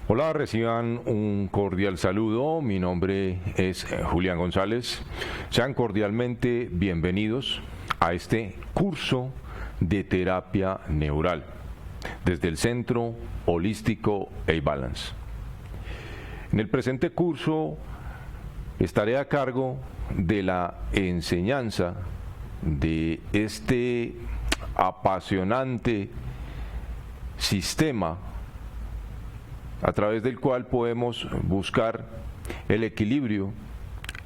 Hola, reciban un cordial saludo. Mi nombre es Julián González. Sean cordialmente bienvenidos a este curso de terapia neural desde el Centro Holístico A-Balance. En el presente curso estaré a cargo de la enseñanza de este apasionante sistema a través del cual podemos buscar el equilibrio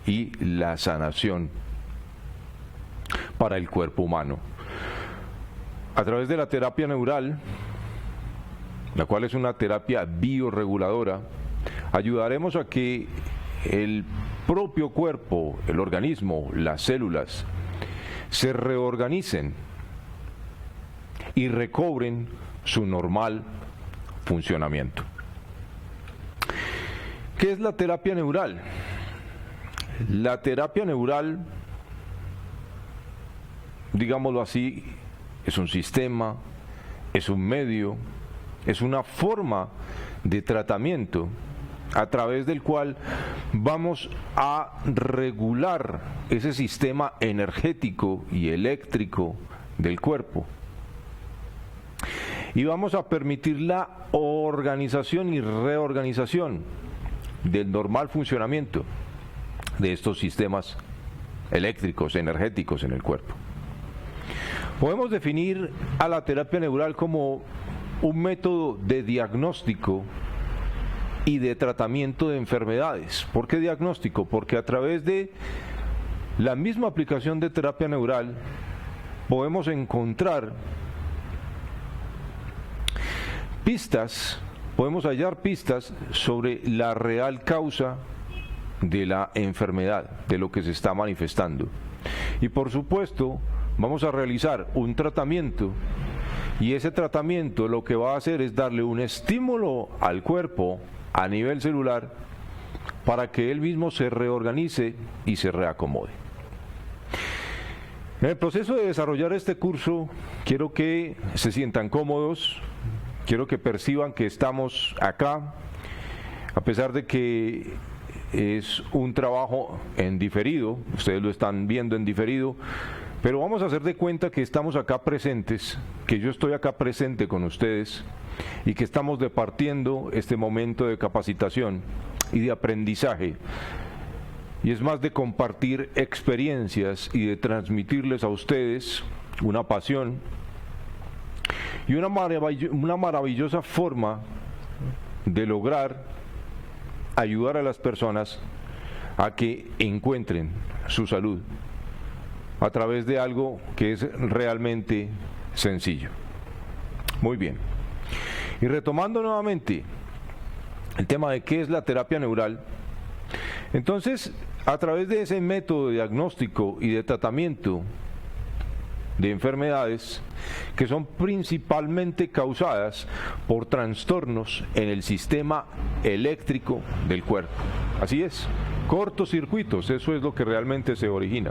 y la sanación para el cuerpo humano. A través de la terapia neural, la cual es una terapia biorreguladora, ayudaremos a que el propio cuerpo, el organismo, las células, se reorganicen y recobren su normal funcionamiento. ¿Qué es la terapia neural? La terapia neural, digámoslo así, es un sistema, es un medio, es una forma de tratamiento a través del cual vamos a regular ese sistema energético y eléctrico del cuerpo. Y vamos a permitir la organización y reorganización del normal funcionamiento de estos sistemas eléctricos, energéticos en el cuerpo. Podemos definir a la terapia neural como un método de diagnóstico y de tratamiento de enfermedades. ¿Por qué diagnóstico? Porque a través de la misma aplicación de terapia neural podemos encontrar pistas, podemos hallar pistas sobre la real causa de la enfermedad, de lo que se está manifestando. Y por supuesto, vamos a realizar un tratamiento, y ese tratamiento lo que va a hacer es darle un estímulo al cuerpo a nivel celular para que él mismo se reorganice y se reacomode. En el proceso de desarrollar este curso, quiero que se sientan cómodos. Quiero que perciban que estamos acá, a pesar de que es un trabajo en diferido, ustedes lo están viendo en diferido, pero vamos a hacer de cuenta que estamos acá presentes, que yo estoy acá presente con ustedes y que estamos departiendo este momento de capacitación y de aprendizaje. Y es más de compartir experiencias y de transmitirles a ustedes una pasión y una maravillosa forma de lograr ayudar a las personas a que encuentren su salud a través de algo que es realmente sencillo. Muy bien. Y retomando nuevamente el tema de qué es la terapia neural, entonces, a través de ese método de diagnóstico y de tratamiento de enfermedades que son principalmente causadas por trastornos en el sistema eléctrico del cuerpo. Así es, cortocircuitos, eso es lo que realmente se origina.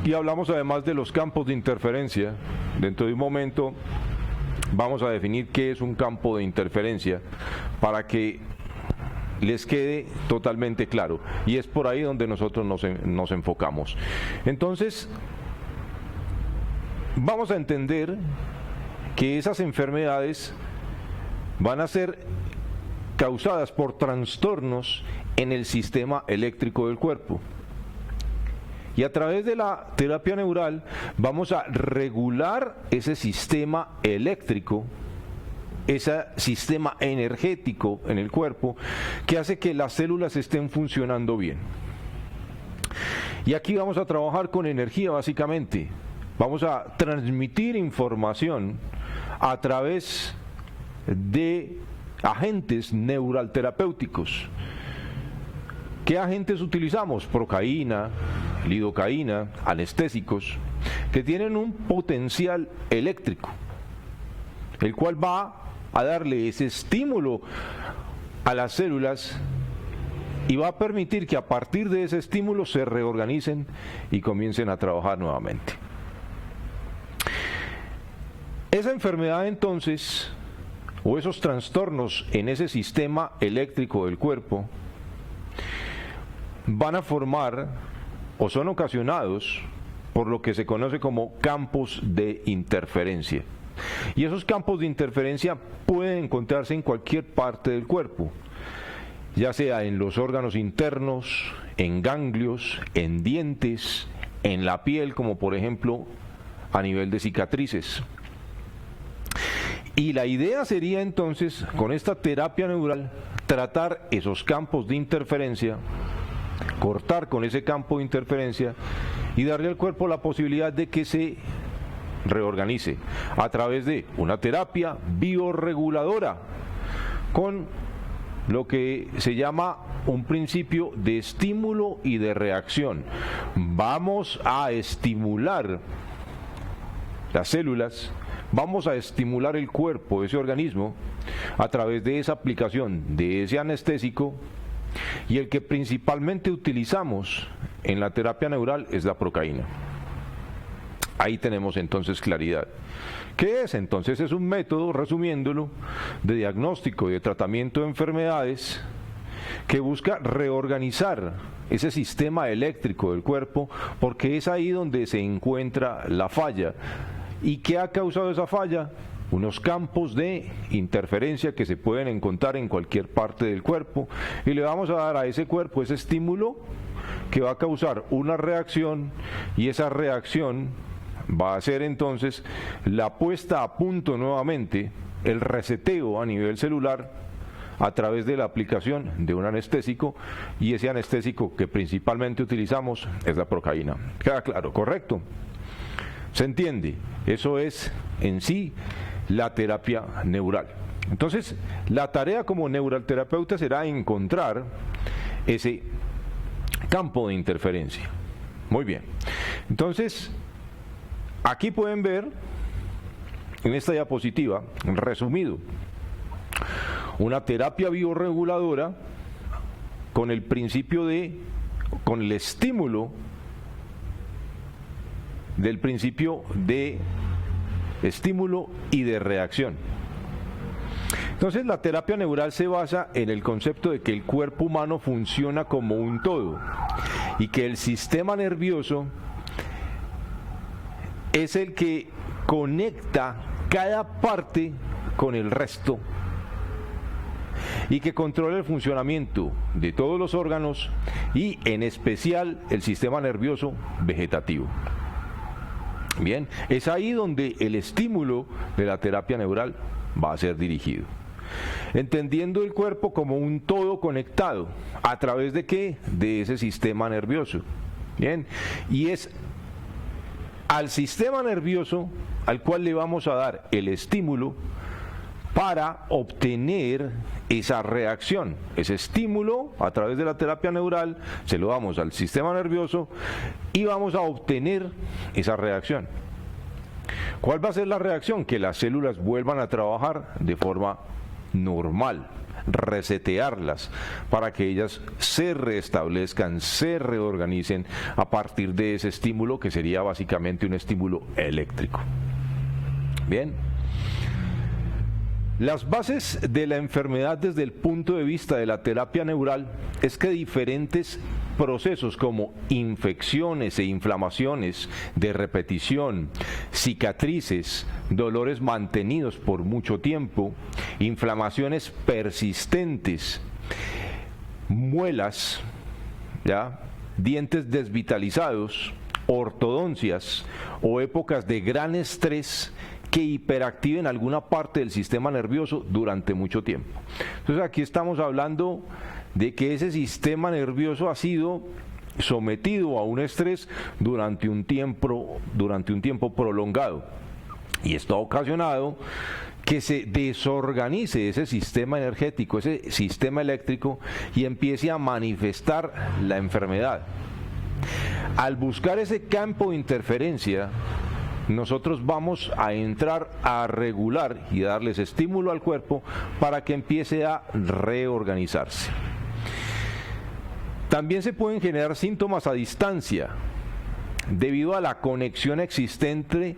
Y hablamos además de los campos de interferencia. Dentro de un momento vamos a definir qué es un campo de interferencia para que les quede totalmente claro. Y es por ahí donde nosotros nos enfocamos. Entonces, vamos a entender que esas enfermedades van a ser causadas por trastornos en el sistema eléctrico del cuerpo. Y a través de la terapia neural vamos a regular ese sistema eléctrico, ese sistema energético en el cuerpo, que hace que las células estén funcionando bien. Y aquí vamos a trabajar con energía básicamente. Vamos a transmitir información a través de agentes neuralterapéuticos. ¿Qué agentes utilizamos? Procaína, lidocaína, anestésicos, que tienen un potencial eléctrico, el cual va a darle ese estímulo a las células y va a permitir que a partir de ese estímulo se reorganicen y comiencen a trabajar nuevamente. Esa enfermedad entonces o esos trastornos en ese sistema eléctrico del cuerpo van a formar o son ocasionados por lo que se conoce como campos de interferencia. Y esos campos de interferencia pueden encontrarse en cualquier parte del cuerpo, ya sea en los órganos internos, en ganglios, en dientes, en la piel, como por ejemplo a nivel de cicatrices. Y la idea sería entonces, con esta terapia neural, tratar esos campos de interferencia, cortar con ese campo de interferencia y darle al cuerpo la posibilidad de que se reorganice a través de una terapia bioreguladora con lo que se llama un principio de estímulo y de reacción. Vamos a estimular las células, vamos a estimular el cuerpo, ese organismo, a través de esa aplicación de ese anestésico, y el que principalmente utilizamos en la terapia neural es la procaína. Ahí tenemos entonces claridad. ¿Qué es? Entonces es un método, resumiéndolo, de diagnóstico y de tratamiento de enfermedades que busca reorganizar ese sistema eléctrico del cuerpo, porque es ahí donde se encuentra la falla. ¿Y qué ha causado esa falla? Unos campos de interferencia que se pueden encontrar en cualquier parte del cuerpo, y le vamos a dar a ese cuerpo ese estímulo que va a causar una reacción, y esa reacción va a ser entonces la puesta a punto nuevamente, el reseteo a nivel celular a través de la aplicación de un anestésico, y ese anestésico que principalmente utilizamos es la procaína. ¿Queda claro? ¿Correcto? ¿Se entiende? Eso es en sí la terapia neural. Entonces, la tarea como neuralterapeuta será encontrar ese campo de interferencia. Muy bien. Entonces, aquí pueden ver en esta diapositiva, resumido, una terapia bioreguladora con el principio con el estímulo del principio de estímulo y de reacción. Entonces, la terapia neural se basa en el concepto de que el cuerpo humano funciona como un todo y que el sistema nervioso es el que conecta cada parte con el resto y que controla el funcionamiento de todos los órganos y en especial el sistema nervioso vegetativo. Bien, es ahí donde el estímulo de la terapia neural va a ser dirigido. Entendiendo el cuerpo como un todo conectado, ¿a través de qué? De ese sistema nervioso. Bien, y es al sistema nervioso al cual le vamos a dar el estímulo para obtener esa reacción. Ese estímulo a través de la terapia neural se lo damos al sistema nervioso y vamos a obtener esa reacción. ¿Cuál va a ser la reacción? Que las células vuelvan a trabajar de forma normal, resetearlas para que ellas se restablezcan, se reorganicen a partir de ese estímulo que sería básicamente un estímulo eléctrico. Bien. Las bases de la enfermedad desde el punto de vista de la terapia neural es que diferentes procesos como infecciones e inflamaciones de repetición, cicatrices, dolores mantenidos por mucho tiempo, inflamaciones persistentes, muelas, ¿ya?, dientes desvitalizados, ortodoncias o épocas de gran estrés que hiperactiven alguna parte del sistema nervioso durante mucho tiempo. Entonces aquí estamos hablando de que ese sistema nervioso ha sido sometido a un estrés durante un tiempo prolongado, y esto ha ocasionado que se desorganice ese sistema energético, ese sistema eléctrico, y empiece a manifestar la enfermedad. Al buscar ese campo de interferencia, nosotros vamos a entrar a regular y darles estímulo al cuerpo para que empiece a reorganizarse. También se pueden generar síntomas a distancia, debido a la conexión existente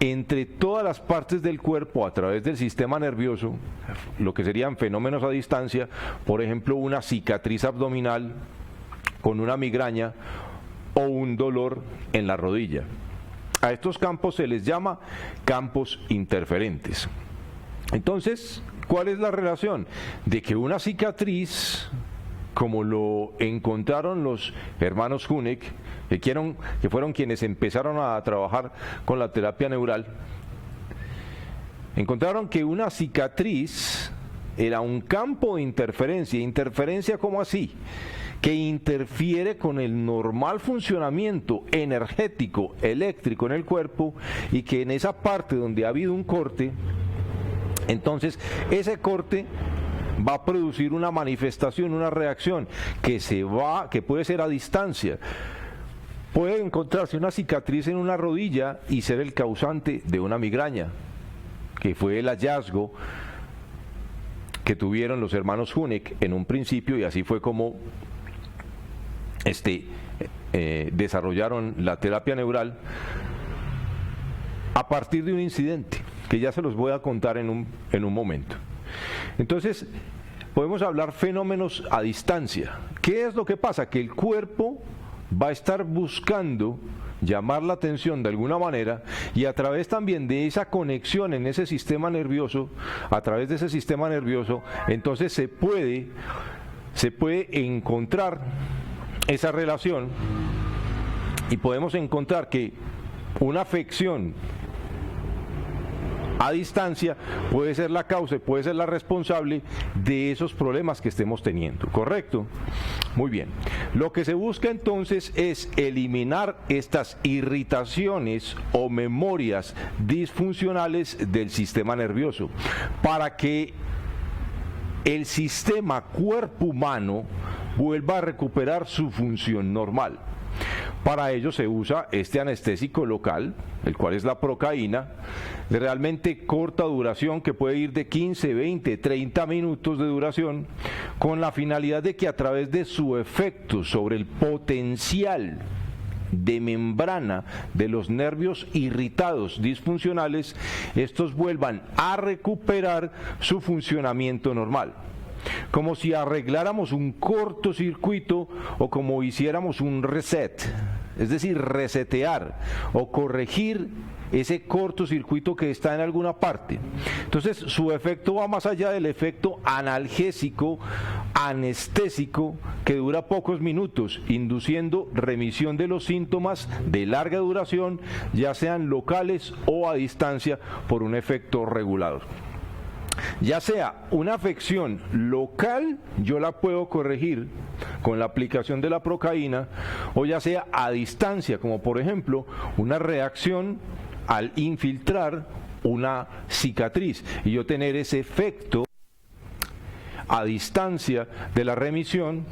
entre todas las partes del cuerpo a través del sistema nervioso, lo que serían fenómenos a distancia, por ejemplo, una cicatriz abdominal con una migraña o un dolor en la rodilla. A estos campos se les llama campos interferentes. Entonces, ¿cuál es la relación? De que una cicatriz, como lo encontraron los hermanos Huneck, que fueron quienes empezaron a trabajar con la terapia neural, encontraron que una cicatriz era un campo de interferencia. ¿Interferencia cómo así? Que interfiere con el normal funcionamiento energético, eléctrico en el cuerpo, y que en esa parte donde ha habido un corte, entonces ese corte va a producir una manifestación, una reacción que puede ser a distancia. Puede encontrarse una cicatriz en una rodilla y ser el causante de una migraña, que fue el hallazgo que tuvieron los hermanos Huneck en un principio, y así fue como desarrollaron la terapia neural a partir de un incidente que ya se los voy a contar en un momento. Entonces, podemos hablar fenómenos a distancia. ¿Qué es lo que pasa? Que el cuerpo va a estar buscando llamar la atención de alguna manera, y a través también de esa conexión en ese sistema nervioso, a través de ese sistema nervioso, entonces se puede encontrar esa relación, y podemos encontrar que una afección a distancia puede ser la causa y puede ser la responsable de esos problemas que estemos teniendo, ¿correcto? Muy bien. Lo que se busca entonces es eliminar estas irritaciones o memorias disfuncionales del sistema nervioso para que el sistema cuerpo humano vuelva a recuperar su función normal. Para ello se usa este anestésico local, el cual es la procaína, de realmente corta duración, que puede ir de 15, 20, 30 minutos de duración, con la finalidad de que a través de su efecto sobre el potencial de membrana de los nervios irritados disfuncionales, estos vuelvan a recuperar su funcionamiento normal. Como si arregláramos un cortocircuito o como hiciéramos un reset, es decir, resetear o corregir ese cortocircuito que está en alguna parte. Entonces su efecto va más allá del efecto analgésico, anestésico, que dura pocos minutos, induciendo remisión de los síntomas de larga duración, ya sean locales o a distancia, por un efecto regulador. Ya sea una afección local, yo la puedo corregir con la aplicación de la procaína, o ya sea a distancia, como por ejemplo una reacción al infiltrar una cicatriz y yo tener ese efecto a distancia de la remisión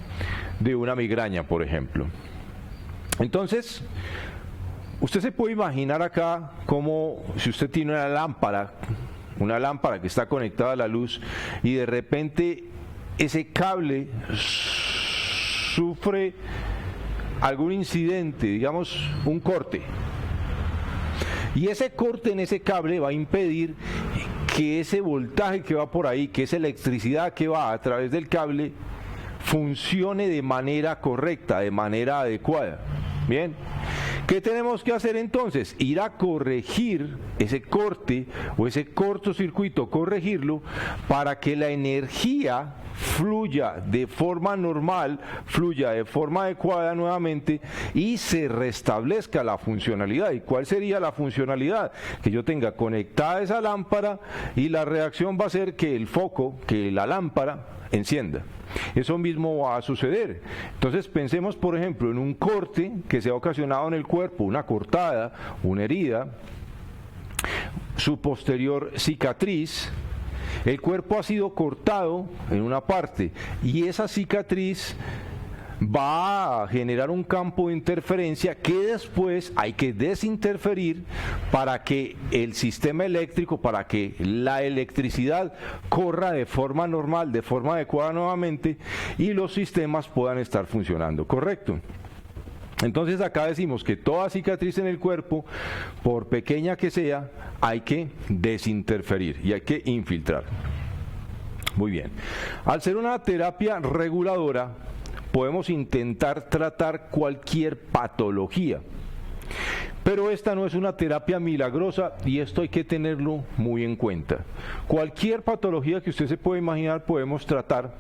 de una migraña, por ejemplo. Entonces, usted se puede imaginar acá como si usted tiene una lámpara que está conectada a la luz, y de repente ese cable sufre algún incidente, digamos un corte, y ese corte en ese cable va a impedir que ese voltaje que va por ahí, que esa electricidad que va a través del cable, funcione de manera correcta, de manera adecuada. Bien, ¿qué tenemos que hacer entonces? Ir a corregir ese corte o ese cortocircuito, corregirlo para que la energía fluya de forma normal, fluya de forma adecuada nuevamente y se restablezca la funcionalidad. ¿Y cuál sería la funcionalidad? Que yo tenga conectada esa lámpara y la reacción va a ser que el foco, que la lámpara encienda. Eso mismo va a suceder. Entonces pensemos, por ejemplo, en un corte que se ha ocasionado en el cuerpo, una cortada, una herida, su posterior cicatriz. El cuerpo ha sido cortado en una parte y esa cicatriz va a generar un campo de interferencia que después hay que desinterferir para que el sistema eléctrico, para que la electricidad corra de forma normal, de forma adecuada nuevamente, y los sistemas puedan estar funcionando, ¿correcto? Entonces acá decimos que toda cicatriz en el cuerpo, por pequeña que sea, hay que desinterferir y hay que infiltrar. Muy bien. Al ser una terapia reguladora, podemos intentar tratar cualquier patología. Pero esta no es una terapia milagrosa y esto hay que tenerlo muy en cuenta. Cualquier patología que usted se pueda imaginar podemos tratar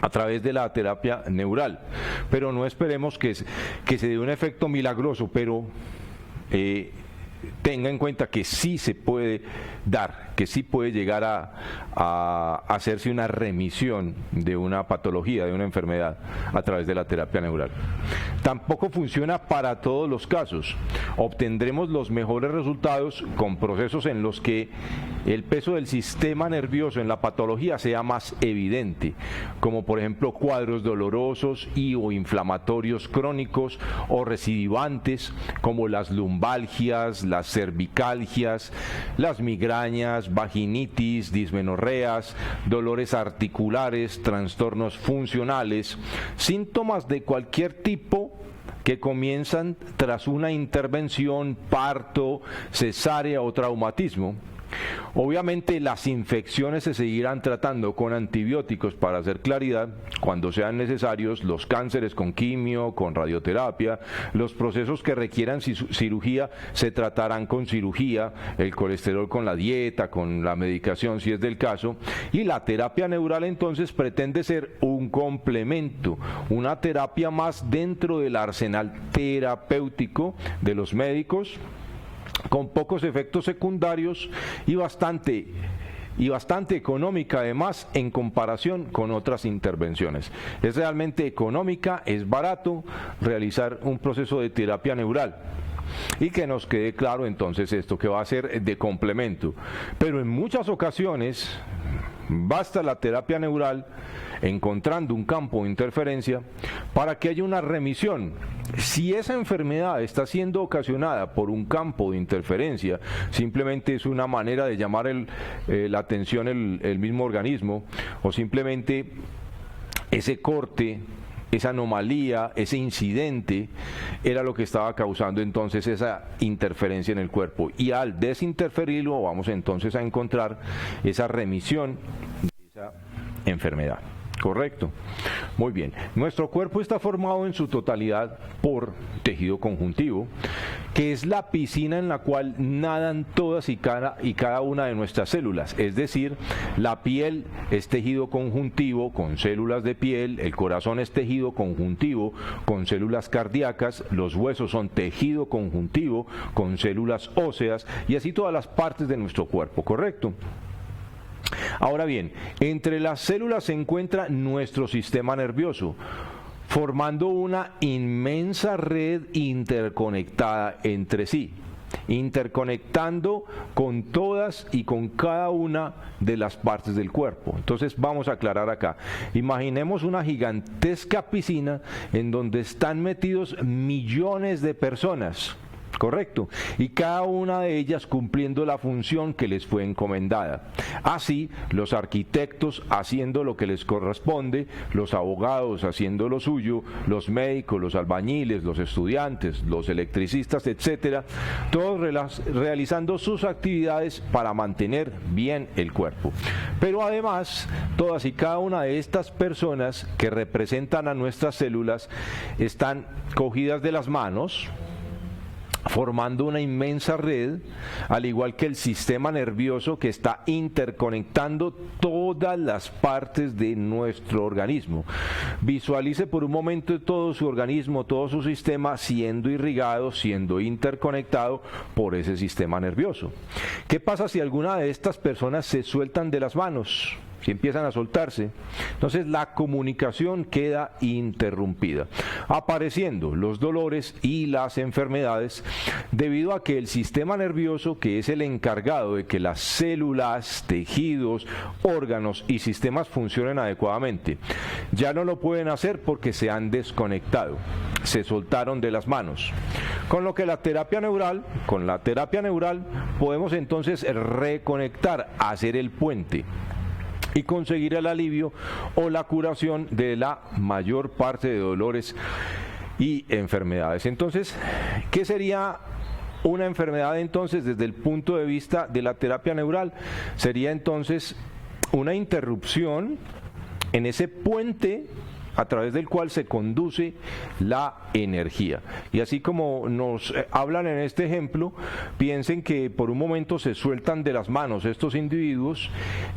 a través de la terapia neural, pero no esperemos que se dé un efecto milagroso, pero tenga en cuenta que sí se puede dar, que sí puede llegar a hacerse una remisión de una patología, de una enfermedad a través de la terapia neural. Tampoco funciona para todos los casos. Obtendremos los mejores resultados con procesos en los que el peso del sistema nervioso en la patología sea más evidente, como por ejemplo cuadros dolorosos y o inflamatorios crónicos o recidivantes, como las lumbalgias, las cervicalgias, las migrañas, vaginitis, dismenorreas, dolores articulares, trastornos funcionales, síntomas de cualquier tipo que comienzan tras una intervención, parto, cesárea o traumatismo. Obviamente las infecciones se seguirán tratando con antibióticos para hacer claridad cuando sean necesarios, los cánceres con quimio, con radioterapia, los procesos que requieran cirugía se tratarán con cirugía, el colesterol con la dieta, con la medicación si es del caso, y la terapia neural entonces pretende ser un complemento, una terapia más dentro del arsenal terapéutico de los médicos, con pocos efectos secundarios y bastante económica además en comparación con otras intervenciones. Es realmente económica, es barato realizar un proceso de terapia neural. Y que nos quede claro entonces esto, que va a ser de complemento. Pero en muchas ocasiones basta la terapia neural encontrando un campo de interferencia para que haya una remisión. Si esa enfermedad está siendo ocasionada por un campo de interferencia, simplemente es una manera de llamar la atención el mismo organismo, o simplemente ese corte, esa anomalía, ese incidente era lo que estaba causando entonces esa interferencia en el cuerpo, y al desinterferirlo vamos entonces a encontrar esa remisión de esa enfermedad. Correcto. Muy bien. Nuestro cuerpo está formado en su totalidad por tejido conjuntivo, que es la piscina en la cual nadan todas y cada una de nuestras células. Es decir, la piel es tejido conjuntivo con células de piel, el corazón es tejido conjuntivo con células cardíacas, los huesos son tejido conjuntivo con células óseas y así todas las partes de nuestro cuerpo. Correcto. Ahora bien, entre las células se encuentra nuestro sistema nervioso, formando una inmensa red interconectada entre sí, interconectando con todas y con cada una de las partes del cuerpo. Entonces vamos a aclarar acá. Imaginemos una gigantesca piscina en donde están metidos millones de personas. Correcto, y cada una de ellas cumpliendo la función que les fue encomendada. Así, los arquitectos haciendo lo que les corresponde, los abogados haciendo lo suyo, los médicos, los albañiles, los estudiantes, los electricistas, etcétera, todos realizando sus actividades para mantener bien el cuerpo. Pero además, todas y cada una de estas personas que representan a nuestras células están cogidas de las manos, formando una inmensa red, al igual que el sistema nervioso que está interconectando todas las partes de nuestro organismo. Visualice por un momento todo su organismo, todo su sistema siendo irrigado, siendo interconectado por ese sistema nervioso. ¿Qué pasa si alguna de estas personas se sueltan de las manos? Si empiezan a soltarse, entonces la comunicación queda interrumpida, apareciendo los dolores y las enfermedades debido a que el sistema nervioso, que es el encargado de que las células, tejidos, órganos y sistemas funcionen adecuadamente, ya no lo pueden hacer porque se han desconectado, se soltaron de las manos. Con lo que con la terapia neural podemos entonces reconectar, hacer el puente y conseguir el alivio o la curación de la mayor parte de dolores y enfermedades. Entonces, ¿qué sería una enfermedad entonces desde el punto de vista de la terapia neural? Sería entonces una interrupción en ese puente a través del cual se conduce la energía. Y así como nos hablan en este ejemplo, piensen que por un momento se sueltan de las manos estos individuos,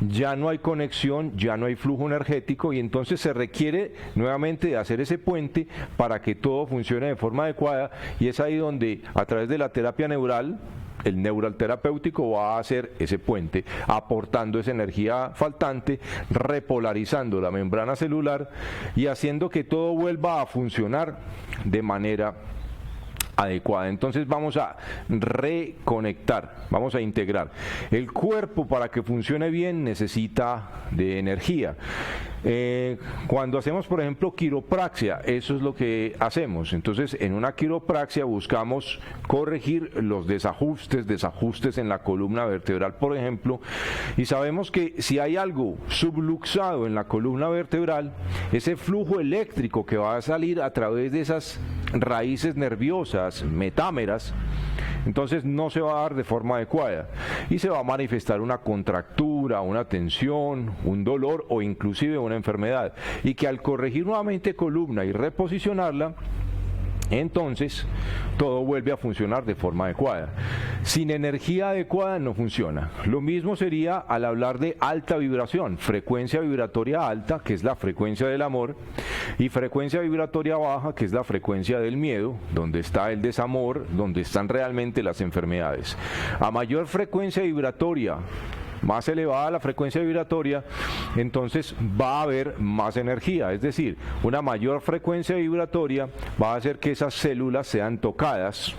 ya no hay conexión, ya no hay flujo energético y entonces se requiere nuevamente de hacer ese puente para que todo funcione de forma adecuada, y es ahí donde a través de la terapia neural el neural terapéutico va a hacer ese puente, aportando esa energía faltante, repolarizando la membrana celular y haciendo que todo vuelva a funcionar de manera adecuada. Entonces vamos a reconectar, vamos a integrar. El cuerpo, para que funcione bien, necesita de energía. Cuando hacemos, por ejemplo, quiropraxia, eso es lo que hacemos. Entonces, en una quiropraxia buscamos corregir los desajustes en la columna vertebral, por ejemplo, y sabemos que si hay algo subluxado en la columna vertebral, ese flujo eléctrico que va a salir a través de esas raíces nerviosas, metámeras, entonces no se va a dar de forma adecuada y se va a manifestar una contractura, una tensión, un dolor o inclusive una enfermedad, y que al corregir nuevamente columna y reposicionarla, entonces todo vuelve a funcionar de forma adecuada. Sin energía adecuada no funciona. Lo mismo sería al hablar de alta vibración, frecuencia vibratoria alta, que es la frecuencia del amor, y frecuencia vibratoria baja, que es la frecuencia del miedo, donde está el desamor, donde están realmente las enfermedades. A mayor frecuencia vibratoria, más elevada la frecuencia vibratoria, entonces va a haber más energía, es decir, una mayor frecuencia vibratoria va a hacer que esas células sean tocadas,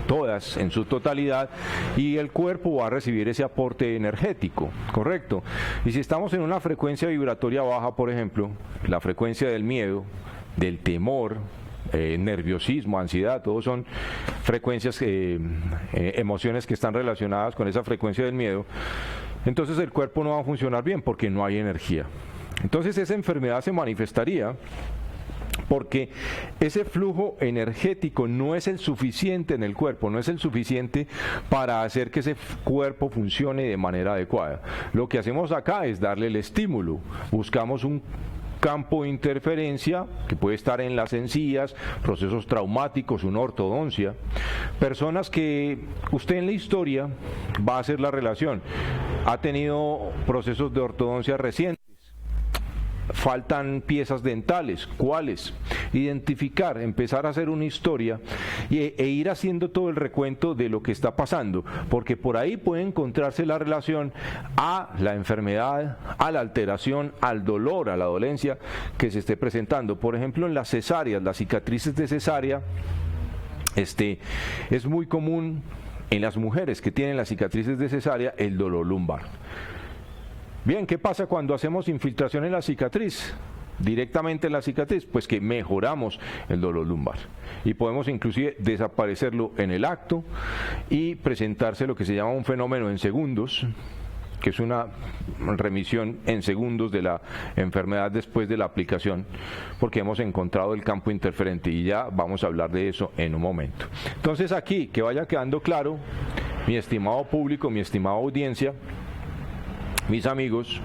todas en su totalidad, y el cuerpo va a recibir ese aporte energético, ¿correcto? Y si estamos en una frecuencia vibratoria baja, por ejemplo, la frecuencia del miedo, del temor, nerviosismo, ansiedad, todos son frecuencias, emociones que están relacionadas con esa frecuencia del miedo, entonces el cuerpo no va a funcionar bien porque no hay energía. Entonces esa enfermedad se manifestaría porque ese flujo energético no es el suficiente en el cuerpo, no es el suficiente para hacer que ese cuerpo funcione de manera adecuada. Lo que hacemos acá es darle el estímulo, buscamos un campo de interferencia que puede estar en las encías, procesos traumáticos, una ortodoncia, personas que usted en la historia va a hacer la relación, ha tenido procesos de ortodoncia recientes, faltan piezas dentales, ¿cuáles? Identificar, empezar a hacer una historia e ir haciendo todo el recuento de lo que está pasando, porque por ahí puede encontrarse la relación a la enfermedad, a la alteración, al dolor, a la dolencia que se esté presentando. Por ejemplo, en las cesáreas, las cicatrices de cesárea, es muy común en las mujeres que tienen las cicatrices de cesárea el dolor lumbar. Bien, ¿qué pasa cuando hacemos infiltración en la cicatriz? Directamente en la cicatriz, pues que mejoramos el dolor lumbar y podemos inclusive desaparecerlo en el acto y presentarse lo que se llama un fenómeno en segundos, que es una remisión en segundos de la enfermedad después de la aplicación, porque hemos encontrado el campo interferente, y ya vamos a hablar de eso en un momento. Entonces aquí, que vaya quedando claro, mi estimado público, mi estimada audiencia, mis amigos,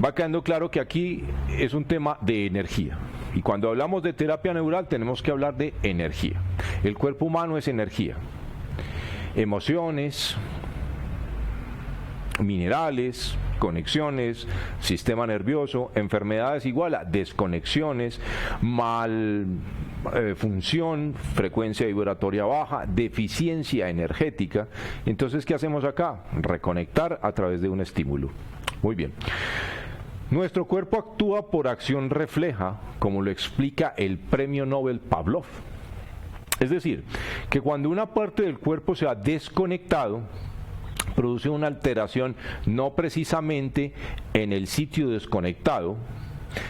va quedando claro que aquí es un tema de energía. Y cuando hablamos de terapia neural tenemos que hablar de energía. El cuerpo humano es energía. Emociones, minerales, conexiones, sistema nervioso, enfermedades igual a desconexiones, función, frecuencia vibratoria baja, deficiencia energética. Entonces, ¿qué hacemos acá? Reconectar a través de un estímulo. Muy bien. Nuestro cuerpo actúa por acción refleja, como lo explica el premio Nobel Pavlov. Es decir, que cuando una parte del cuerpo se ha desconectado, produce una alteración no precisamente en el sitio desconectado,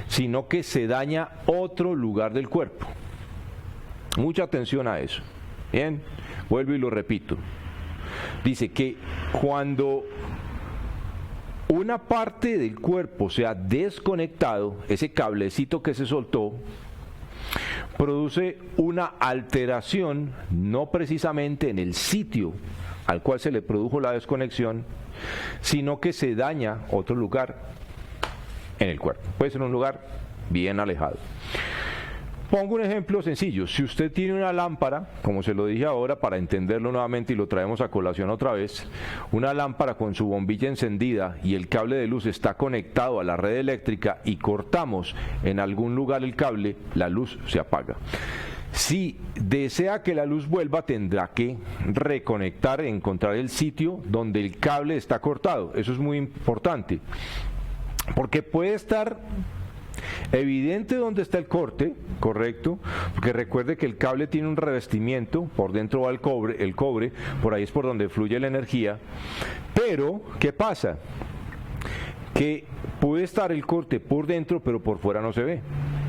sino que se daña otro lugar del cuerpo. Mucha atención a eso. Bien, vuelvo y lo repito. Dice que cuando una parte del cuerpo se ha desconectado, ese cablecito que se soltó, produce una alteración, no precisamente en el sitio al cual se le produjo la desconexión, sino que se daña otro lugar en el cuerpo. Puede ser un lugar bien alejado. Pongo un ejemplo sencillo. Si usted tiene una lámpara, como se lo dije ahora, para entenderlo nuevamente y lo traemos a colación otra vez, una lámpara con su bombilla encendida y el cable de luz está conectado a la red eléctrica y cortamos en algún lugar el cable, la luz se apaga. Si desea que la luz vuelva, tendrá que reconectar, encontrar el sitio donde el cable está cortado. Eso es muy importante, porque puede estar evidente dónde está el corte, correcto, porque recuerde que el cable tiene un revestimiento, por dentro va el cobre, por ahí es por donde fluye la energía, pero ¿qué pasa? Que puede estar el corte por dentro, pero por fuera no se ve.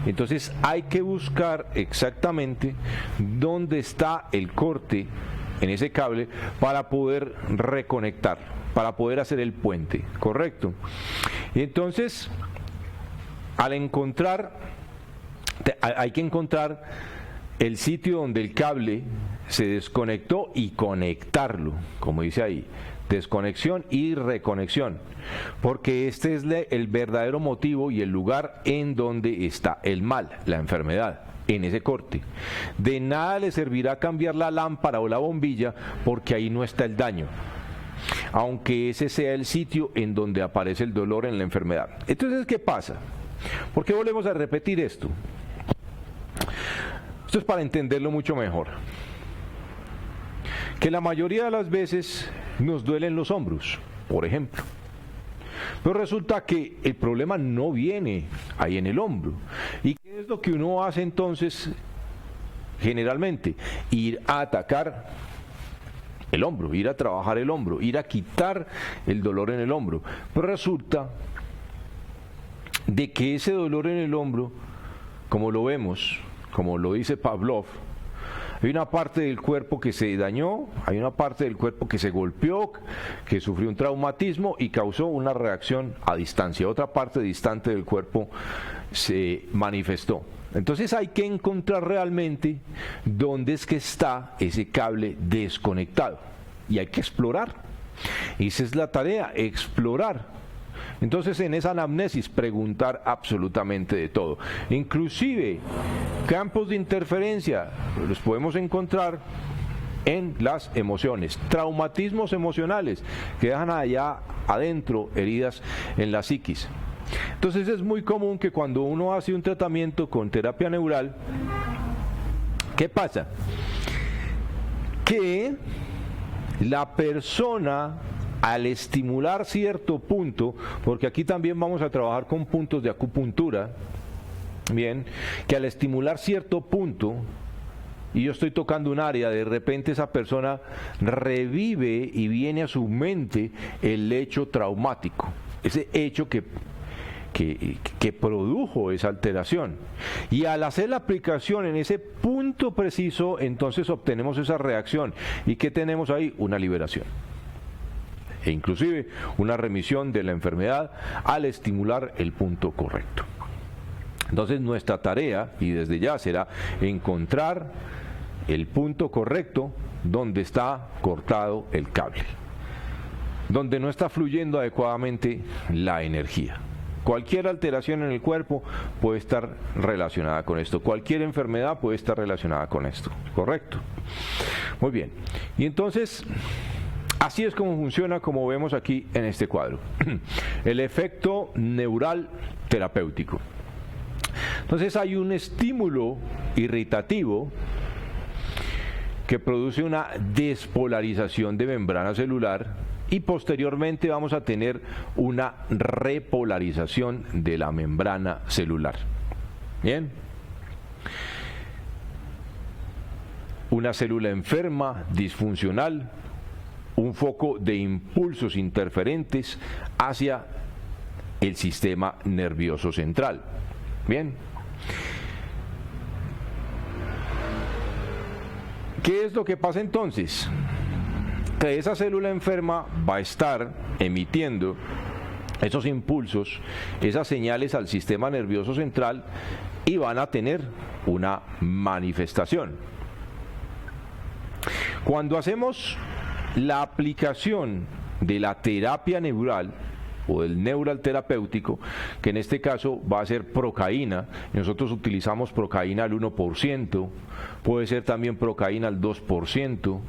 Entonces hay que buscar exactamente dónde está el corte en ese cable para poder reconectar, para poder hacer el puente, correcto. Y entonces, al encontrar, hay que encontrar el sitio donde el cable se desconectó y conectarlo, como dice ahí, desconexión y reconexión, porque este es el verdadero motivo y el lugar en donde está el mal, la enfermedad, en ese corte. De nada le servirá cambiar la lámpara o la bombilla, porque ahí no está el daño, aunque ese sea el sitio en donde aparece el dolor en la enfermedad. Entonces, ¿qué pasa? ¿Por qué volvemos a repetir esto? Esto es para entenderlo mucho mejor. Que la mayoría de las veces nos duelen los hombros, por ejemplo. Pero resulta que el problema no viene ahí en el hombro. ¿Y qué es lo que uno hace entonces generalmente? Ir a atacar el hombro, ir a trabajar el hombro, ir a quitar el dolor en el hombro. Pero resulta de que ese dolor en el hombro, como lo vemos, como lo dice Pavlov, hay una parte del cuerpo que se dañó, hay una parte del cuerpo que se golpeó, que sufrió un traumatismo y causó una reacción a distancia. Otra parte distante del cuerpo se manifestó. Entonces hay que encontrar realmente dónde es que está ese cable desconectado. Y hay que explorar. Esa es la tarea, explorar. Entonces, en esa anamnesis, preguntar absolutamente de todo. Inclusive, campos de interferencia los podemos encontrar en las emociones, traumatismos emocionales que dejan allá adentro heridas en la psiquis. Entonces, es muy común que cuando uno hace un tratamiento con terapia neural, ¿qué pasa? Que la persona, al estimular cierto punto, porque aquí también vamos a trabajar con puntos de acupuntura, bien, que al estimular cierto punto, y yo estoy tocando un área, de repente esa persona revive y viene a su mente el hecho traumático, ese hecho que produjo esa alteración. Y al hacer la aplicación en ese punto preciso, entonces obtenemos esa reacción. ¿Y qué tenemos ahí? Una liberación. E inclusive una remisión de la enfermedad al estimular el punto correcto. Entonces nuestra tarea, y desde ya, será encontrar el punto correcto donde está cortado el cable, donde no está fluyendo adecuadamente la energía. Cualquier alteración en el cuerpo puede estar relacionada con esto, cualquier enfermedad puede estar relacionada con esto, ¿correcto? Muy bien, y entonces así es como funciona, como vemos aquí en este cuadro, el efecto neural terapéutico. Entonces hay un estímulo irritativo que produce una despolarización de membrana celular y posteriormente vamos a tener una repolarización de la membrana celular. Bien. Una célula enferma, disfuncional, un foco de impulsos interferentes hacia el sistema nervioso central. Bien. ¿Qué es lo que pasa entonces? Que esa célula enferma va a estar emitiendo esos impulsos, esas señales al sistema nervioso central y van a tener una manifestación. Cuando hacemos la aplicación de la terapia neural o del neural terapéutico, que en este caso va a ser procaína, nosotros utilizamos procaína al 1%, puede ser también procaína al 2%,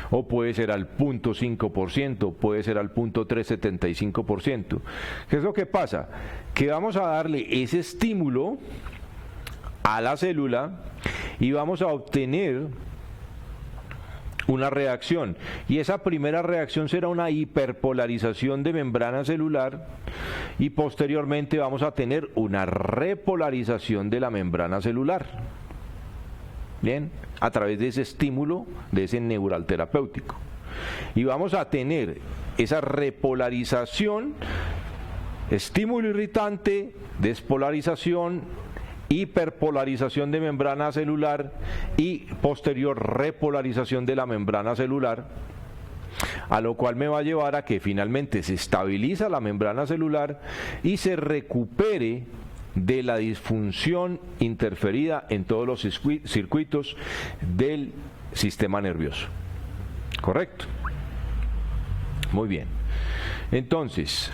o puede ser al 0.5%, puede ser al 0.375%. ¿Qué es lo que pasa? Que vamos a darle ese estímulo a la célula y vamos a obtener una reacción, y esa primera reacción será una hiperpolarización de membrana celular y posteriormente vamos a tener una repolarización de la membrana celular. Bien, a través de ese estímulo, de ese neural terapéutico. Y vamos a tener esa repolarización, estímulo irritante, despolarización, hiperpolarización de membrana celular y posterior repolarización de la membrana celular, a lo cual me va a llevar a que finalmente se estabiliza la membrana celular y se recupere de la disfunción interferida en todos los circuitos del sistema nervioso. ¿Correcto? Muy bien. Entonces,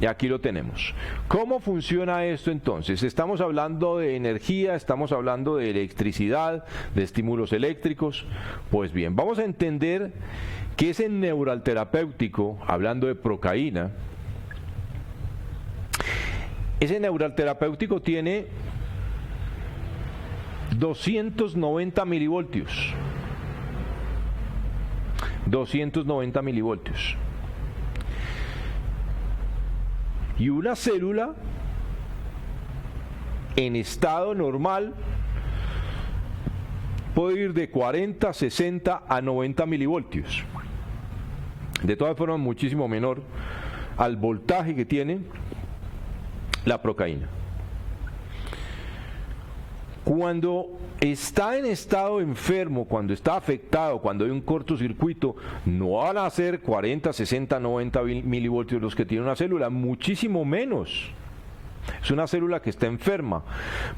y aquí lo tenemos. ¿Cómo funciona esto entonces? Estamos hablando de energía, estamos hablando de electricidad, de estímulos eléctricos. Pues bien, vamos a entender que ese neural terapéutico, hablando de procaína, ese neural terapéutico tiene 290 milivoltios. 290 milivoltios. Y una célula en estado normal puede ir de 40, 60 a 90 milivoltios. De todas formas, muchísimo menor al voltaje que tiene la procaína. Cuando está en estado enfermo, cuando está afectado, cuando hay un cortocircuito, no van a ser 40, 60, 90 milivoltios los que tiene una célula, muchísimo menos. Es una célula que está enferma.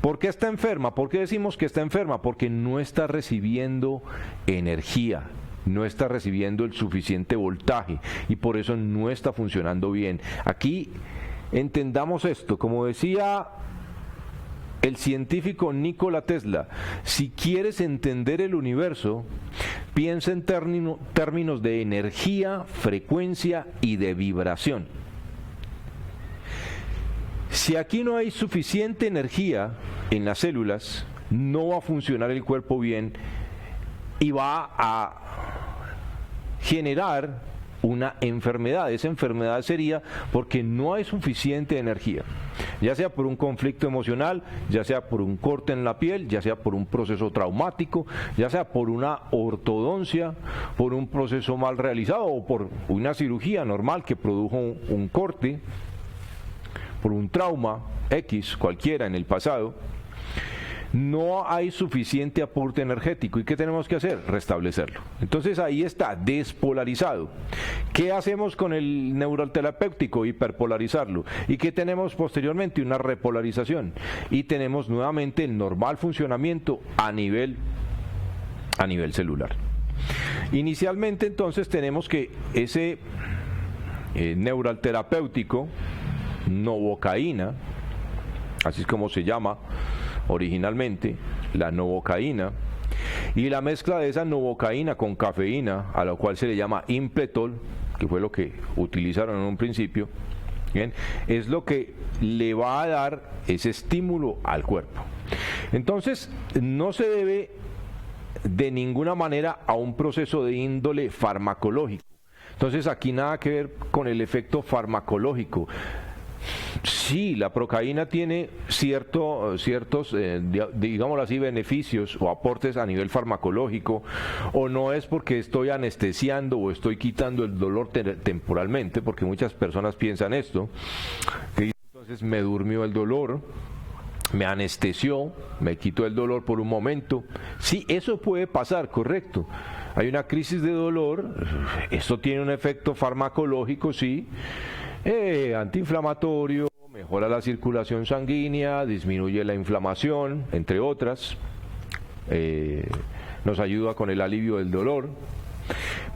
¿Por qué está enferma? ¿Por qué decimos que está enferma? Porque no está recibiendo energía, no está recibiendo el suficiente voltaje y por eso no está funcionando bien. Aquí entendamos esto, como decía el científico Nikola Tesla, si quieres entender el universo, piensa en términos de energía, frecuencia y de vibración. Si aquí no hay suficiente energía en las células, no va a funcionar el cuerpo bien y va a generar una enfermedad. Esa enfermedad sería porque no hay suficiente energía, ya sea por un conflicto emocional, ya sea por un corte en la piel, ya sea por un proceso traumático, ya sea por una ortodoncia, por un proceso mal realizado o por una cirugía normal que produjo un corte, por un trauma X cualquiera en el pasado. No hay suficiente aporte energético. ¿Y qué tenemos que hacer? Restablecerlo. Entonces ahí está, despolarizado. ¿Qué hacemos con el neural terapéutico? Hiperpolarizarlo. ¿Y qué tenemos posteriormente? Una repolarización. Y tenemos nuevamente el normal funcionamiento a nivel celular. Inicialmente entonces tenemos que ese neural terapéutico, novocaína, así es como se llama originalmente, la novocaína, y la mezcla de esa novocaína con cafeína, a la cual se le llama Impletol, que fue lo que utilizaron en un principio, ¿bien?, es lo que le va a dar ese estímulo al cuerpo. Entonces, no se debe de ninguna manera a un proceso de índole farmacológico. Entonces, aquí nada que ver con el efecto farmacológico. Sí, la procaína tiene ciertos, digámoslo así, beneficios o aportes a nivel farmacológico, o no es porque estoy anestesiando o estoy quitando el dolor temporalmente, porque muchas personas piensan esto, que entonces me durmió el dolor, me anestesió, me quitó el dolor por un momento. Sí, eso puede pasar, correcto. Hay una crisis de dolor, esto tiene un efecto farmacológico, sí. Antiinflamatorio, mejora la circulación sanguínea, disminuye la inflamación, entre otras. Nos ayuda con el alivio del dolor.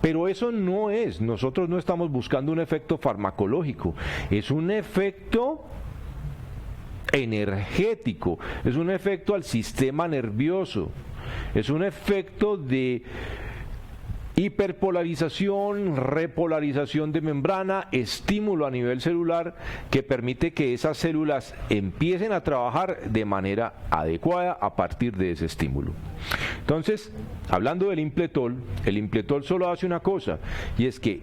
Pero eso no es, nosotros no estamos buscando un efecto farmacológico, es un efecto energético, es un efecto al sistema nervioso, es un efecto de hiperpolarización, repolarización de membrana, estímulo a nivel celular que permite que esas células empiecen a trabajar de manera adecuada a partir de ese estímulo. Entonces, hablando del Impletol, el Impletol solo hace una cosa, y es que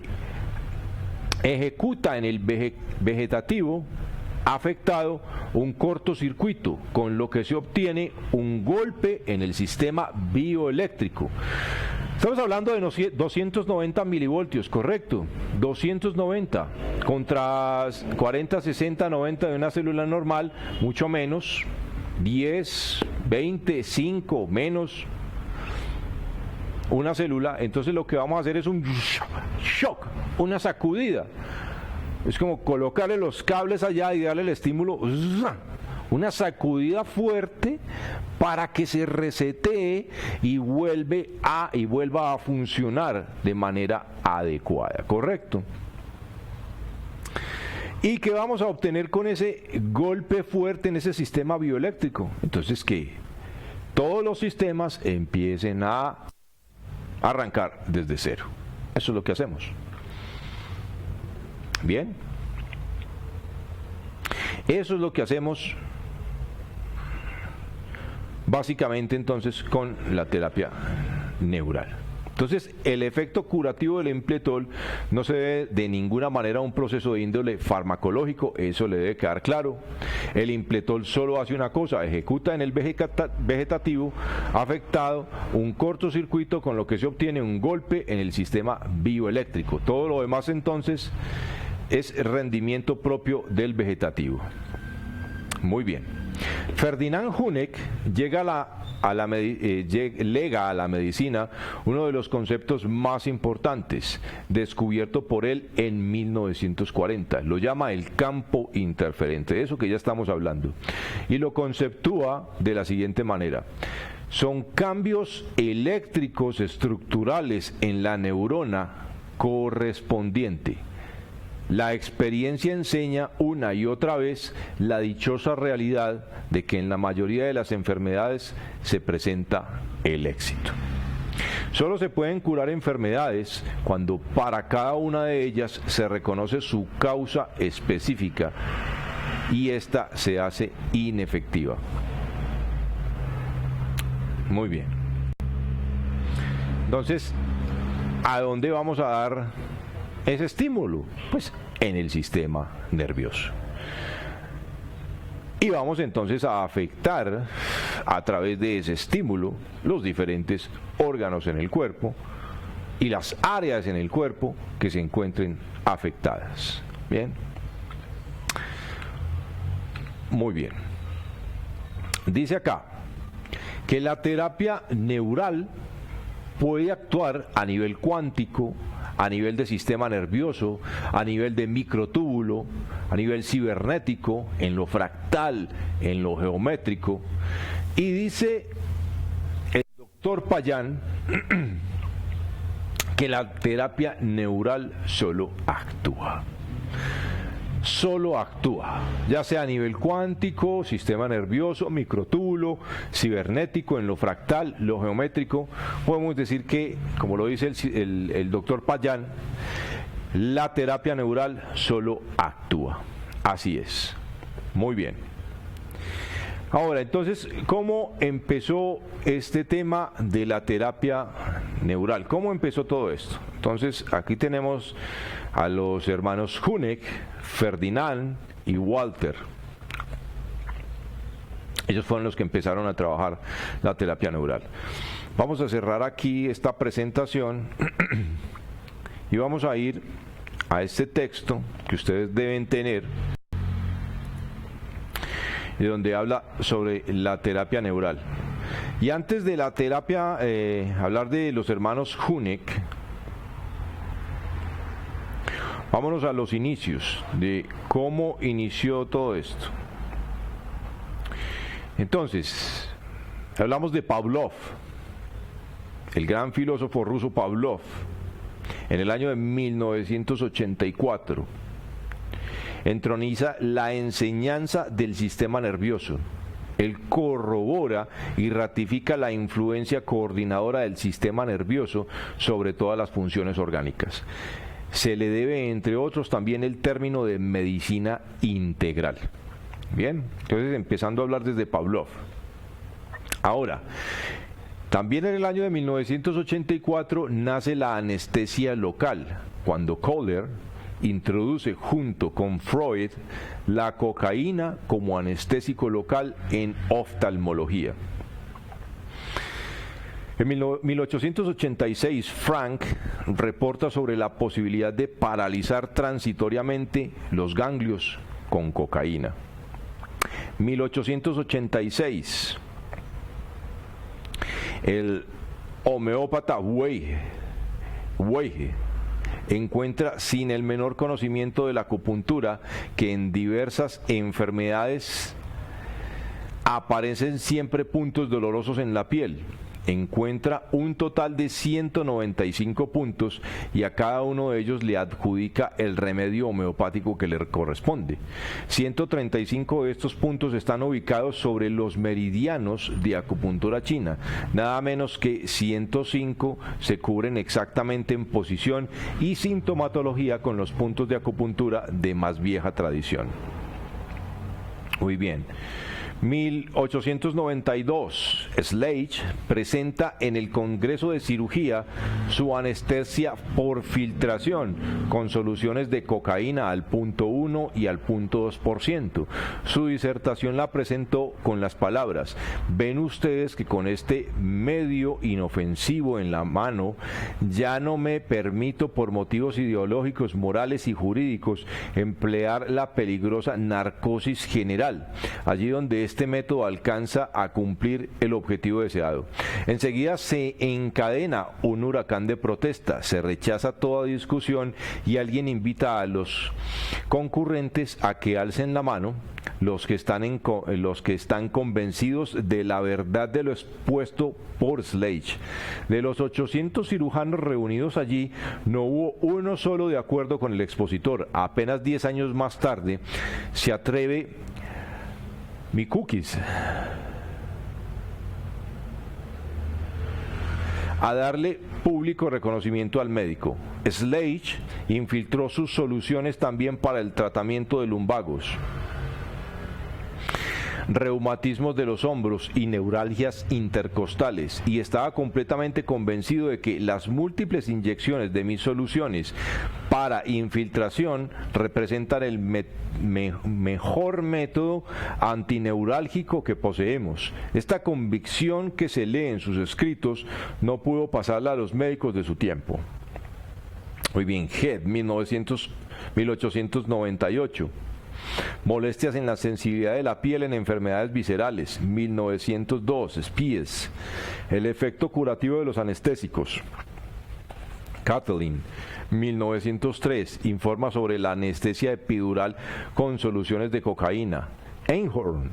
ejecuta en el vegetativo afectado un cortocircuito, con lo que se obtiene un golpe en el sistema bioeléctrico. Estamos hablando de 290 milivoltios, correcto, 290 contra 40, 60, 90 de una célula normal, mucho menos, 10, 20, 5, menos una célula. Entonces lo que vamos a hacer es un shock, una sacudida. Es como colocarle los cables allá y darle el estímulo, una sacudida fuerte para que se resetee y vuelva a funcionar de manera adecuada, ¿correcto? ¿Y qué vamos a obtener con ese golpe fuerte en ese sistema bioeléctrico? Entonces que todos los sistemas empiecen a arrancar desde cero. Eso es lo que hacemos. Bien. Eso es lo que hacemos básicamente entonces con la terapia neural. Entonces, el efecto curativo del Impletol no se debe de ninguna manera a un proceso de índole farmacológico, eso le debe quedar claro. El Impletol solo hace una cosa, ejecuta en el vegetativo afectado un cortocircuito, con lo que se obtiene un golpe en el sistema bioeléctrico. Todo lo demás entonces es rendimiento propio del vegetativo. Muy bien. Ferdinand Huneck lega a la medicina uno de los conceptos más importantes, descubierto por él en 1940. Lo llama el campo interferente, de eso que ya estamos hablando. Y lo conceptúa de la siguiente manera. Son cambios eléctricos estructurales en la neurona correspondiente. La experiencia enseña una y otra vez la dichosa realidad de que en la mayoría de las enfermedades se presenta el éxito. Solo se pueden curar enfermedades cuando para cada una de ellas se reconoce su causa específica y ésta se hace inefectiva. Muy bien. Entonces, ¿a dónde vamos a dar ese estímulo? Pues en el sistema nervioso. Y vamos entonces a afectar a través de ese estímulo los diferentes órganos en el cuerpo y las áreas en el cuerpo que se encuentren afectadas. Bien. Muy bien. Dice acá que la terapia neural puede actuar a nivel cuántico, a nivel de sistema nervioso, a nivel de microtúbulo, a nivel cibernético, en lo fractal, en lo geométrico. Y dice el doctor Payan que la terapia neural solo actúa, ya sea a nivel cuántico, sistema nervioso, microtúbulo, cibernético, en lo fractal, lo geométrico. Podemos decir que, como lo dice el doctor Payan, la terapia neural solo actúa. Así es. Muy bien. Ahora, entonces, ¿cómo empezó este tema de la terapia neural? ¿Cómo empezó todo esto? Entonces, aquí tenemos a los hermanos Huneck, Ferdinand y Walter. Ellos fueron los que empezaron a trabajar la terapia neural. Vamos a cerrar aquí esta presentación y vamos a ir a este texto que ustedes deben tener, de donde habla sobre la terapia neural. Y antes de la terapia, hablar de los hermanos Huneck, Vámonos a los inicios de cómo inició todo esto. Entonces, hablamos de Pavlov, el gran filósofo ruso Pavlov, en el año de 1984. Entroniza la enseñanza del sistema nervioso. Él corrobora y ratifica la influencia coordinadora del sistema nervioso sobre todas las funciones orgánicas. Se le debe, entre otros, también el término de medicina integral. Bien, entonces empezando a hablar desde Pavlov. Ahora, también en el año de 1984 nace la anestesia local, cuando Kohler introduce junto con Freud la cocaína como anestésico local en oftalmología. En 1886, Frank reporta sobre la posibilidad de paralizar transitoriamente los ganglios con cocaína. 1886, el homeópata Weihe encuentra sin el menor conocimiento de la acupuntura que en diversas enfermedades aparecen siempre puntos dolorosos en la piel. Encuentra un total de 195 puntos y a cada uno de ellos le adjudica el remedio homeopático que le corresponde. 135 de estos puntos están ubicados sobre los meridianos de acupuntura china. Nada menos que 105 se cubren exactamente en posición y sintomatología con los puntos de acupuntura de más vieja tradición. Muy bien. 1892, Sledge presenta en el Congreso de Cirugía su anestesia por filtración con soluciones de cocaína al 0.1 y al 0.2%. Su disertación la presentó con las palabras: ven ustedes que con este medio inofensivo en la mano ya no me permito por motivos ideológicos, morales y jurídicos emplear la peligrosa narcosis general, allí donde este método alcanza a cumplir el objetivo deseado. Enseguida se encadena un huracán de protesta, se rechaza toda discusión y alguien invita a los concurrentes a que alcen la mano, los que están convencidos de la verdad de lo expuesto por Sledge. De los 800 cirujanos reunidos allí, no hubo uno solo de acuerdo con el expositor. Apenas 10 años más tarde, se atreve Mikukis a darle público reconocimiento al médico. Sledge infiltró sus soluciones también para el tratamiento de lumbagos, reumatismos de los hombros y neuralgias intercostales, y estaba completamente convencido de que las múltiples inyecciones de mis soluciones para infiltración representan el mejor método antineurálgico que poseemos. Esta convicción que se lee en sus escritos no pudo pasarla a los médicos de su tiempo. Muy bien, Head, 1898. Molestias en la sensibilidad de la piel en enfermedades viscerales. 1902, Spies. El efecto curativo de los anestésicos. Kathleen, 1903, informa sobre la anestesia epidural con soluciones de cocaína. Einhorn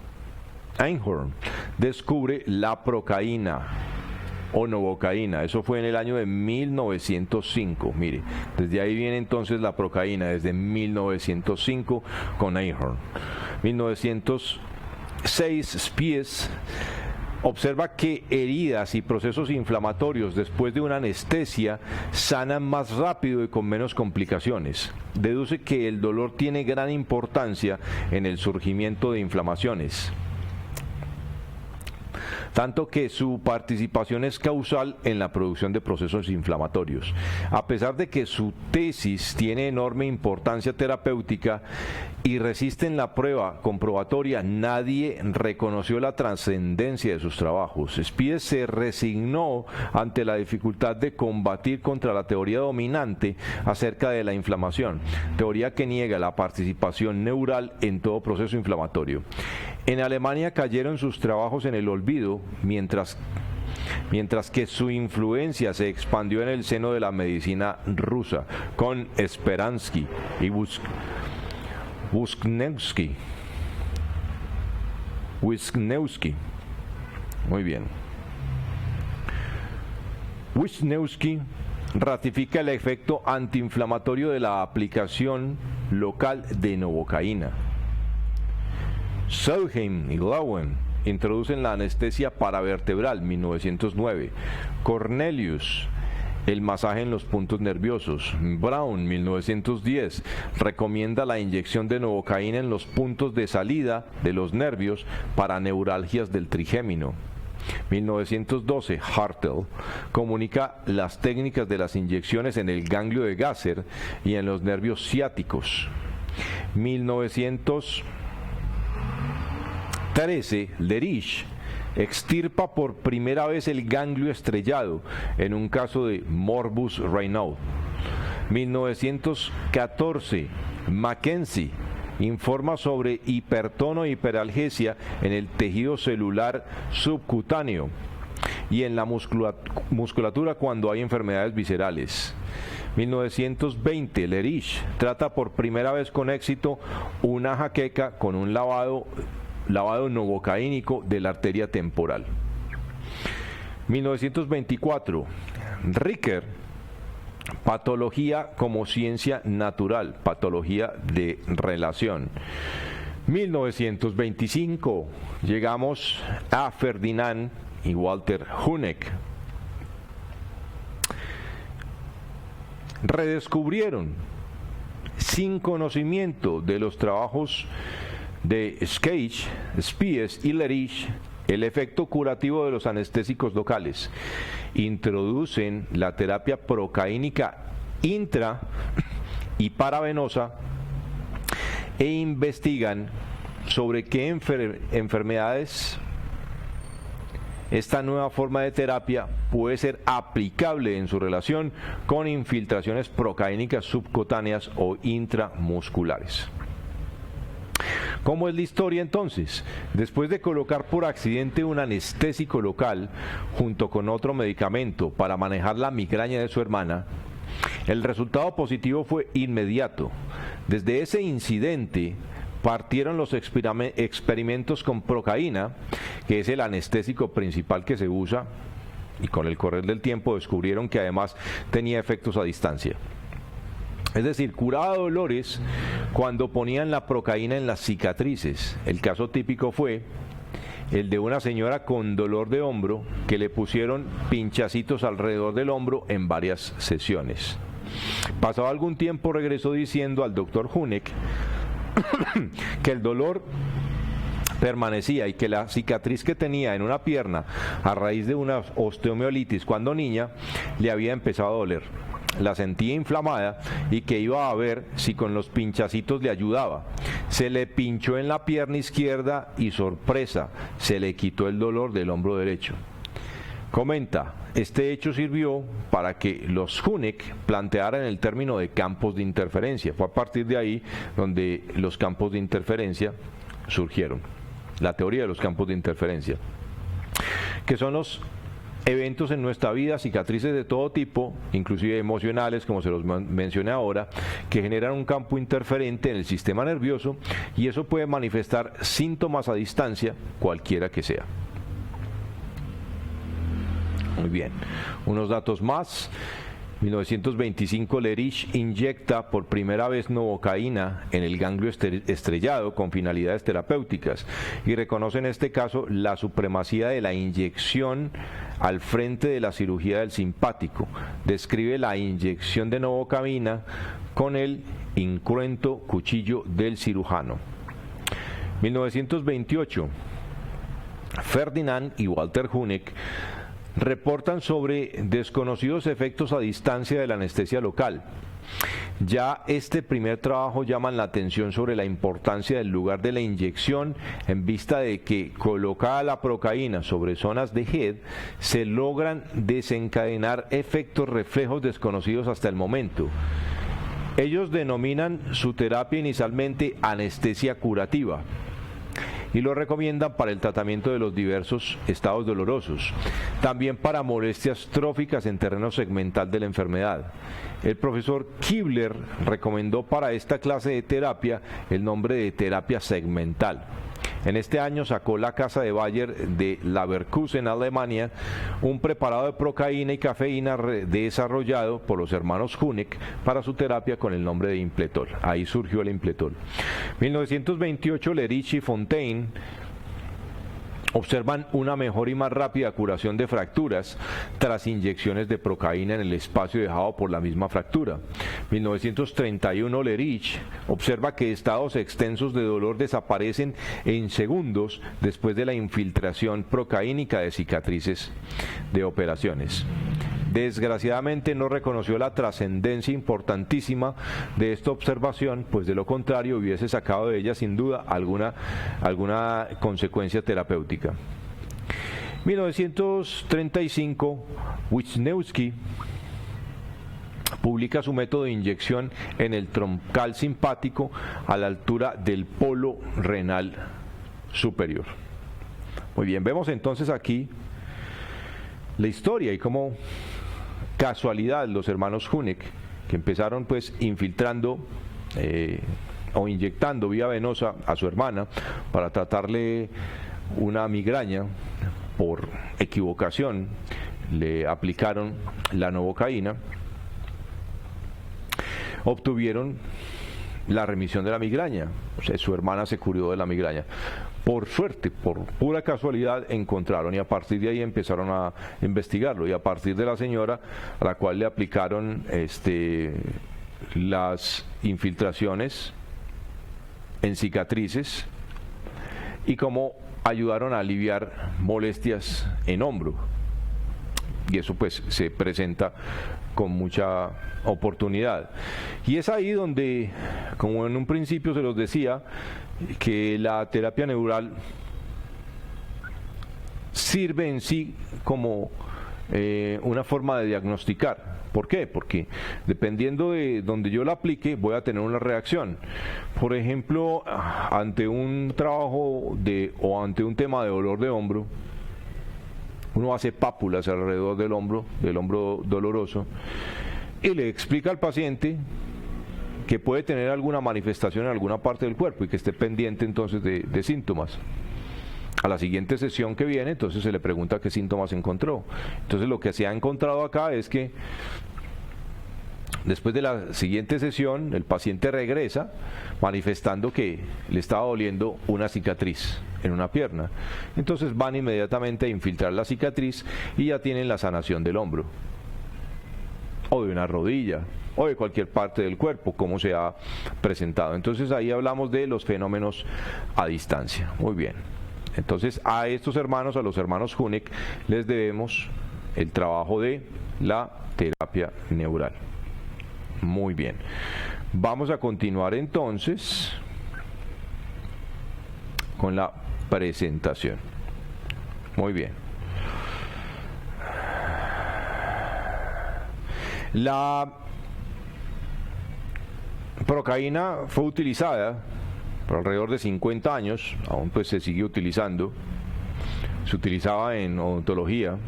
descubre la procaína o novocaína. Eso fue en el año de 1905. Mire, desde ahí viene entonces la procaína, desde 1905 con Einhorn. 1906, Spies observa que heridas y procesos inflamatorios después de una anestesia sanan más rápido y con menos complicaciones. Deduce que el dolor tiene gran importancia en el surgimiento de inflamaciones, tanto que su participación es causal en la producción de procesos inflamatorios. A pesar de que su tesis tiene enorme importancia terapéutica y resiste en la prueba comprobatoria, nadie reconoció la trascendencia de sus trabajos. Spies se resignó ante la dificultad de combatir contra la teoría dominante acerca de la inflamación, teoría que niega la participación neural en todo proceso inflamatorio. En Alemania cayeron sus trabajos en el olvido, mientras mientras que su influencia se expandió en el seno de la medicina rusa, con Speransky y Wisniewski. Muy bien. Wisniewski ratifica el efecto antiinflamatorio de la aplicación local de novocaína. Solheim y Lowen introducen la anestesia paravertebral, 1909. Cornelius, el masaje en los puntos nerviosos. Brown, 1910, recomienda la inyección de novocaína en los puntos de salida de los nervios para neuralgias del trigémino. 1912, Hartel comunica las técnicas de las inyecciones en el ganglio de Gasser y en los nervios ciáticos. 1913, Lerich extirpa por primera vez el ganglio estrellado en un caso de morbus Raynaud. 1914, Mackenzie informa sobre hipertono e hiperalgesia en el tejido celular subcutáneo y en la musculatura cuando hay enfermedades viscerales. 1920, Lerich trata por primera vez con éxito una jaqueca con un lavado novocaínico de la arteria temporal. 1924, Ricker, patología como ciencia natural, patología de relación. 1925, llegamos a Ferdinand y Walter Huneck. Redescubrieron, sin conocimiento de los trabajos de Spies y Lerich, el efecto curativo de los anestésicos locales. Introducen la terapia procaínica intra y paravenosa e investigan sobre qué enfermedades esta nueva forma de terapia puede ser aplicable en su relación con infiltraciones procaínicas subcutáneas o intramusculares. ¿Cómo es la historia entonces? Después de colocar por accidente un anestésico local junto con otro medicamento para manejar la migraña de su hermana, el resultado positivo fue inmediato. Desde ese incidente partieron los experimentos con procaína, que es el anestésico principal que se usa, y con el correr del tiempo descubrieron que además tenía efectos a distancia. Es decir, curaba dolores cuando ponían la procaína en las cicatrices. El caso típico fue el de una señora con dolor de hombro que le pusieron pinchacitos alrededor del hombro en varias sesiones. Pasado algún tiempo regresó diciendo al doctor Huneck que el dolor permanecía y que la cicatriz que tenía en una pierna a raíz de una osteomielitis cuando niña le había empezado a doler. La sentía inflamada y que iba a ver si con los pinchacitos le ayudaba. Se le pinchó en la pierna izquierda y, sorpresa, se le quitó el dolor del hombro derecho. Comenta, este hecho sirvió para que los Huneck plantearan el término de campos de interferencia. Fue a partir de ahí donde los campos de interferencia surgieron. La teoría de los campos de interferencia, que son los eventos en nuestra vida, cicatrices de todo tipo, inclusive emocionales, como se los mencioné ahora, que generan un campo interferente en el sistema nervioso, y eso puede manifestar síntomas a distancia, cualquiera que sea. Muy bien, unos datos más. 1925, Lerich inyecta por primera vez novocaína en el ganglio estrellado con finalidades terapéuticas y reconoce en este caso la supremacía de la inyección al frente de la cirugía del simpático. Describe la inyección de novocaína con el incruento cuchillo del cirujano. 1928, Ferdinand y Walter Huneck reportan sobre desconocidos efectos a distancia de la anestesia local. Ya este primer trabajo llama la atención sobre la importancia del lugar de la inyección en vista de que colocada la procaína sobre zonas de Head se logran desencadenar efectos reflejos desconocidos hasta el momento. Ellos denominan su terapia inicialmente anestesia curativa y lo recomiendan para el tratamiento de los diversos estados dolorosos, también para molestias tróficas en terreno segmental de la enfermedad. El profesor Kibler recomendó para esta clase de terapia el nombre de terapia segmental. En este año sacó la casa de Bayer de Leverkusen, Alemania, un preparado de procaína y cafeína desarrollado por los hermanos Huneck para su terapia con el nombre de Impletol. Ahí surgió el Impletol. 1928, Lerich y Fontaine observan una mejor y más rápida curación de fracturas tras inyecciones de procaína en el espacio dejado por la misma fractura. 1931, Lerich observa que estados extensos de dolor desaparecen en segundos después de la infiltración procaínica de cicatrices de operaciones. Desgraciadamente no reconoció la trascendencia importantísima de esta observación, pues de lo contrario hubiese sacado de ella sin duda alguna consecuencia terapéutica. 1935, Wisniewski publica su método de inyección en el troncal simpático a la altura del polo renal superior. Muy bien, vemos entonces aquí la historia y cómo casualidad los hermanos Huneck, que empezaron pues infiltrando o inyectando vía venosa a su hermana para tratarle una migraña, por equivocación le aplicaron la novocaína, obtuvieron la remisión de la migraña. O sea, su hermana se curó de la migraña. Por suerte, por pura casualidad, encontraron y a partir de ahí empezaron a investigarlo. Y a partir de la señora a la cual le aplicaron las infiltraciones en cicatrices y cómo ayudaron a aliviar molestias en hombro. Y eso pues se presenta con mucha oportunidad. Y es ahí donde, como en un principio se los decía, que la terapia neural sirve en sí como una forma de diagnosticar. ¿Por qué? Porque dependiendo de donde yo la aplique voy a tener una reacción. Por ejemplo, ante un trabajo o ante un tema de dolor de hombro, uno hace pápulas alrededor del hombro doloroso, y le explica al paciente que puede tener alguna manifestación en alguna parte del cuerpo y que esté pendiente entonces de síntomas. A la siguiente sesión que viene, entonces se le pregunta qué síntomas encontró. Entonces lo que se ha encontrado acá es que después de la siguiente sesión, el paciente regresa manifestando que le estaba doliendo una cicatriz en una pierna. Entonces van inmediatamente a infiltrar la cicatriz y ya tienen la sanación del hombro, o de una rodilla, o de cualquier parte del cuerpo, como se ha presentado. Entonces ahí hablamos de los fenómenos a distancia. Muy bien. Entonces a estos hermanos, a los hermanos Huneck, les debemos el trabajo de la terapia neural. Muy bien. Vamos a continuar entonces con la presentación. Muy bien. La procaína fue utilizada por alrededor de 50 años, aún pues se sigue utilizando. Se utilizaba en odontología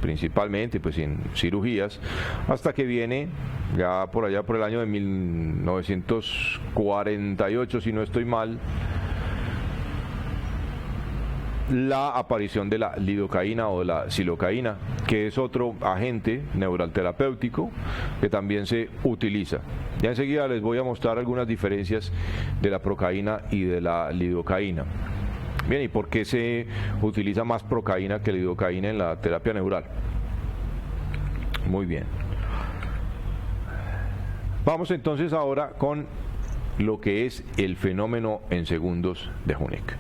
principalmente, pues en cirugías, hasta que viene ya por allá por el año de 1948, si no estoy mal, la aparición de la lidocaína o de la silocaína, que es otro agente neural terapéutico que también se utiliza. Ya enseguida les voy a mostrar algunas diferencias de la procaína y de la lidocaína. Bien, ¿y por qué se utiliza más procaína que lidocaína en la terapia neural? Muy bien. Vamos entonces ahora con lo que es el fenómeno en segundos de Huneck.